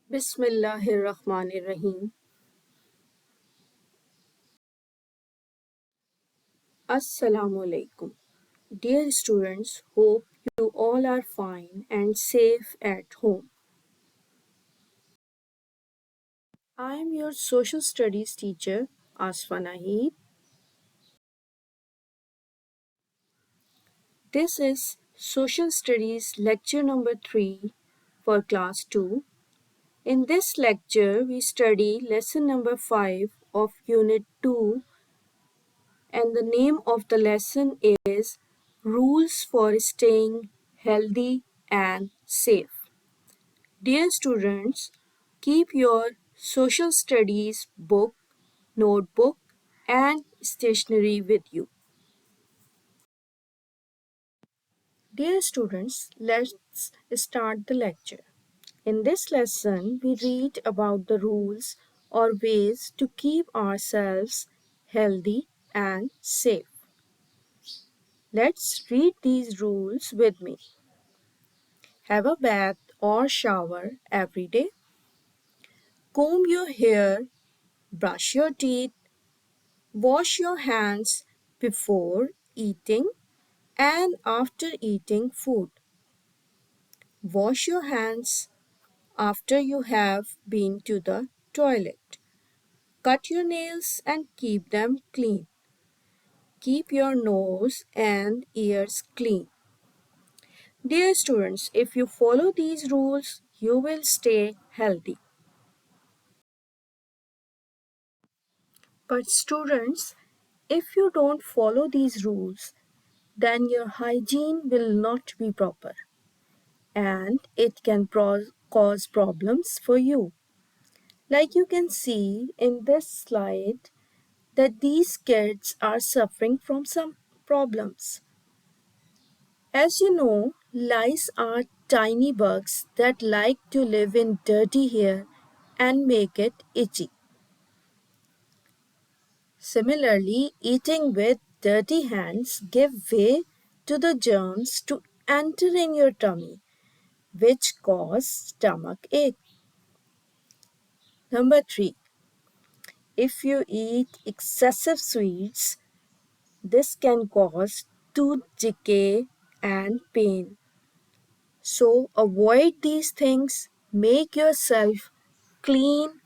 Bismillahirrahmanirrahim. Assalamu alaikum. Dear students, hope you all are fine and safe at home. I am your social studies teacher, Asfa Naheed. This is Social Studies lecture number 3 for class 2. In this lecture, we study lesson number 5 of unit 2, and the name of the lesson is Rules for Staying Healthy and Safe. Dear students, keep your social studies book, notebook, and stationery with you. Dear students, let's start the lecture. In this lesson, we read about the rules or ways to keep ourselves healthy and safe. Let's read these rules with me. Have a bath or shower every day. Comb your hair, brush your teeth, wash your hands before eating and after eating food. Wash your hands after you have been to the toilet. Cut your nails and keep them clean. Keep your nose and ears clean. Dear students, if you follow these rules, you will stay healthy. But students, if you don't follow these rules, then your hygiene will not be proper and it can cause problems for you. Like you can see in this slide that these kids are suffering from some problems. As you know, lice are tiny bugs that like to live in dirty hair and make it itchy. Similarly, eating with dirty hands give way to the germs to enter in your tummy, which cause stomach ache. Number 3, if you eat excessive sweets, this can cause tooth decay and pain. So avoid these things, make yourself clean,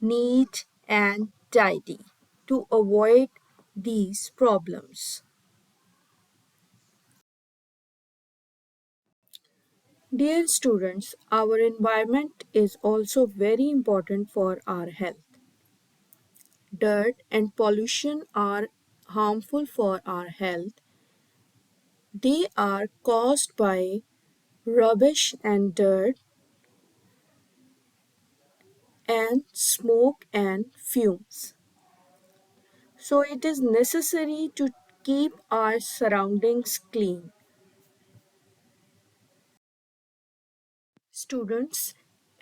neat and tidy to avoid these problems. Dear students, our environment is also very important for our health. Dirt and pollution are harmful for our health. They are caused by rubbish and dirt and smoke and fumes. So it is necessary to keep our surroundings clean. Students,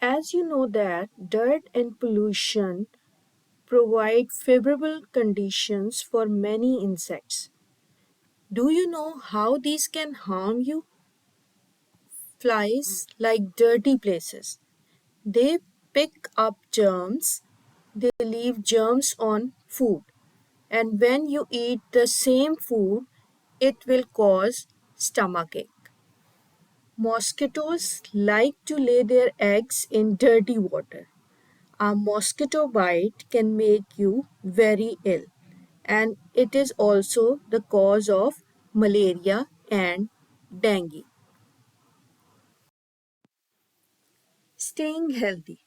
as you know that dirt and pollution provide favorable conditions for many insects. Do you know how these can harm you? Flies like dirty places. They pick up germs, they leave germs on food, and when you eat the same food, it will cause stomachache. Mosquitoes like to lay their eggs in dirty water. A mosquito bite can make you very ill, and it is also the cause of malaria and dengue. Staying healthy.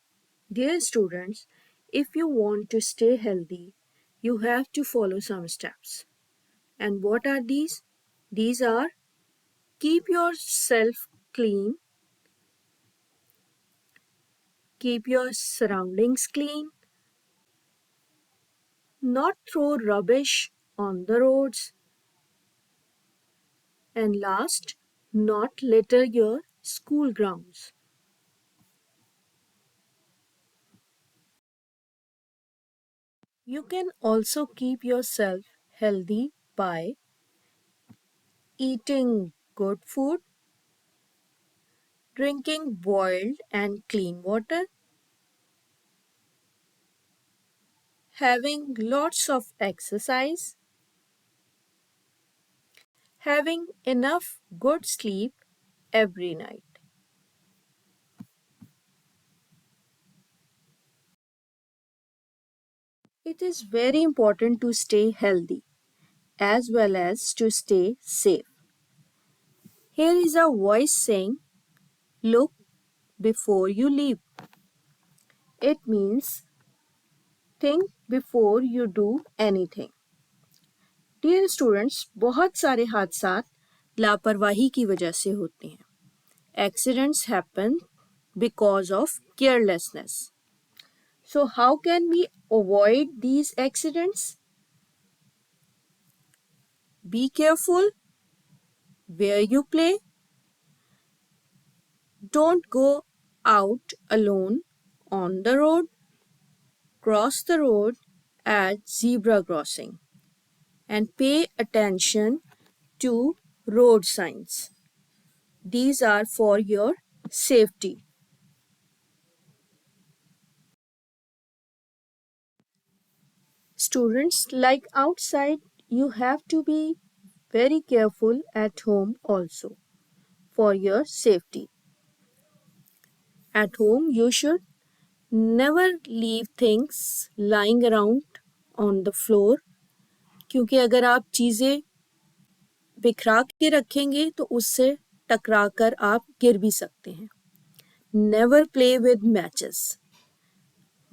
Dear students, if you want to stay healthy, you have to follow some steps. And what are these? These are: keep yourself clean, keep your surroundings clean, not throw rubbish on the roads, and last, not litter your school grounds. You can also keep yourself healthy by eating good food, drinking boiled and clean water, having lots of exercise, having enough good sleep every night. It is very important to stay healthy as well as to stay safe. Here is a voice saying, look before you leave. It means think before you do anything. Dear students, बहुत सारे हादसा लापरवाही की वजह से होते हैं. Accidents happen because of carelessness. So how can we avoid these accidents? Be careful where you play. Don't go out alone on the road. Cross the road at zebra crossing and pay attention to road signs. These are for your safety. Students, like outside, you have to be very careful at home also for your safety. At home, you should never leave things lying around on the floor, क्योंकि अगर आप चीज़ें बिखरा के रखेंगे तो उससे टकरा कर आप गिर भी सकते हैं. Never play with matches.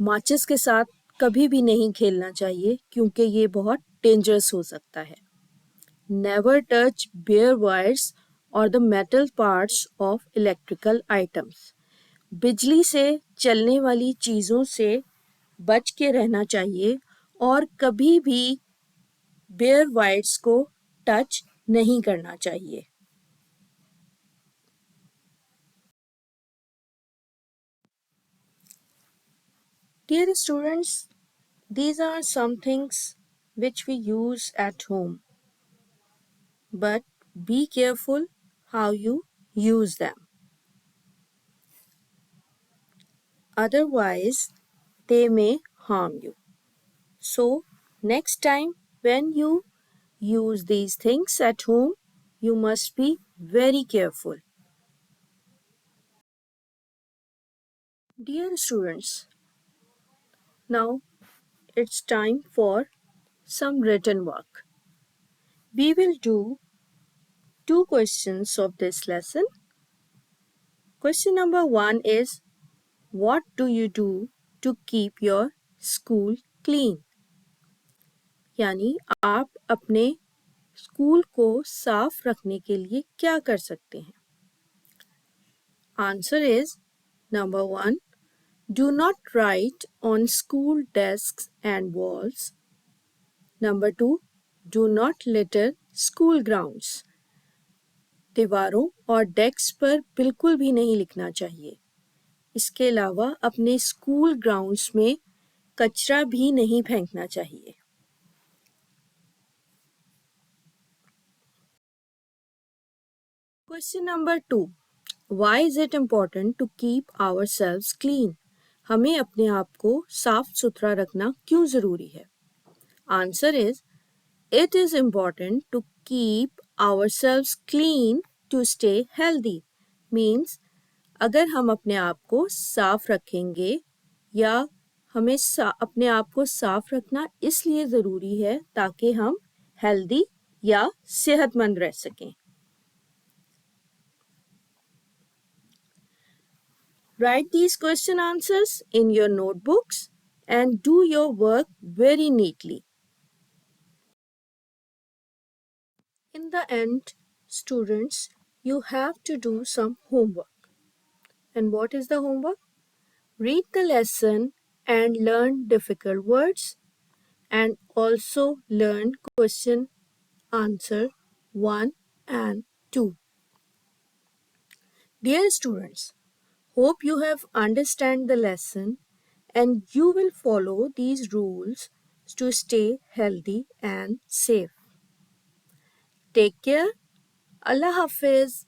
माचिस के साथ कभी भी नहीं खेलना चाहिए क्योंकि ये बहुत डेंजरस हो सकता है. नेवर टच बेयर वायर्स और the metal parts of electrical items. बिजली से चलने वाली चीज़ों से बच के रहना चाहिए और कभी भी बेयर वायर्स को टच नहीं करना चाहिए. Dear students, these are some things which we use at home, but be careful how you use them. Otherwise, they may harm you. So, next time when you use these things at home, you must be very careful. Dear students, now it's time for some written work. We will do two questions of this lesson. Question number 1 is, what do you do to keep your school clean? यानी आप अपने school को साफ रखने के लिए क्या कर सकते हैं? Answer is, number 1, do not write on school desks and walls. Number 2, do not litter school grounds. दीवारों और डेस्क पर बिल्कुल भी नहीं लिखना चाहिए. इसके अलावा अपने स्कूल ग्राउंड्स में कचरा भी नहीं फेंकना चाहिए. Question number 2. Why is it important to keep ourselves clean? हमें अपने आप को साफ सुथरा रखना क्यों ज़रूरी है? Answer is, it is important to keep ourselves clean to stay healthy. Means, अगर हम अपने आप को साफ रखेंगे या हमें अपने आप को साफ रखना इसलिए ज़रूरी है ताकि हम हेल्दी या सेहतमंद रह सकें. Write these question answers in your notebooks and do your work very neatly. In the end, students, you have to do some homework. And what is the homework? Read the lesson and learn difficult words and also learn question answer 1 and 2. Dear students, hope you have understand the lesson and you will follow these rules to stay healthy and safe. Take care. Allah Hafiz.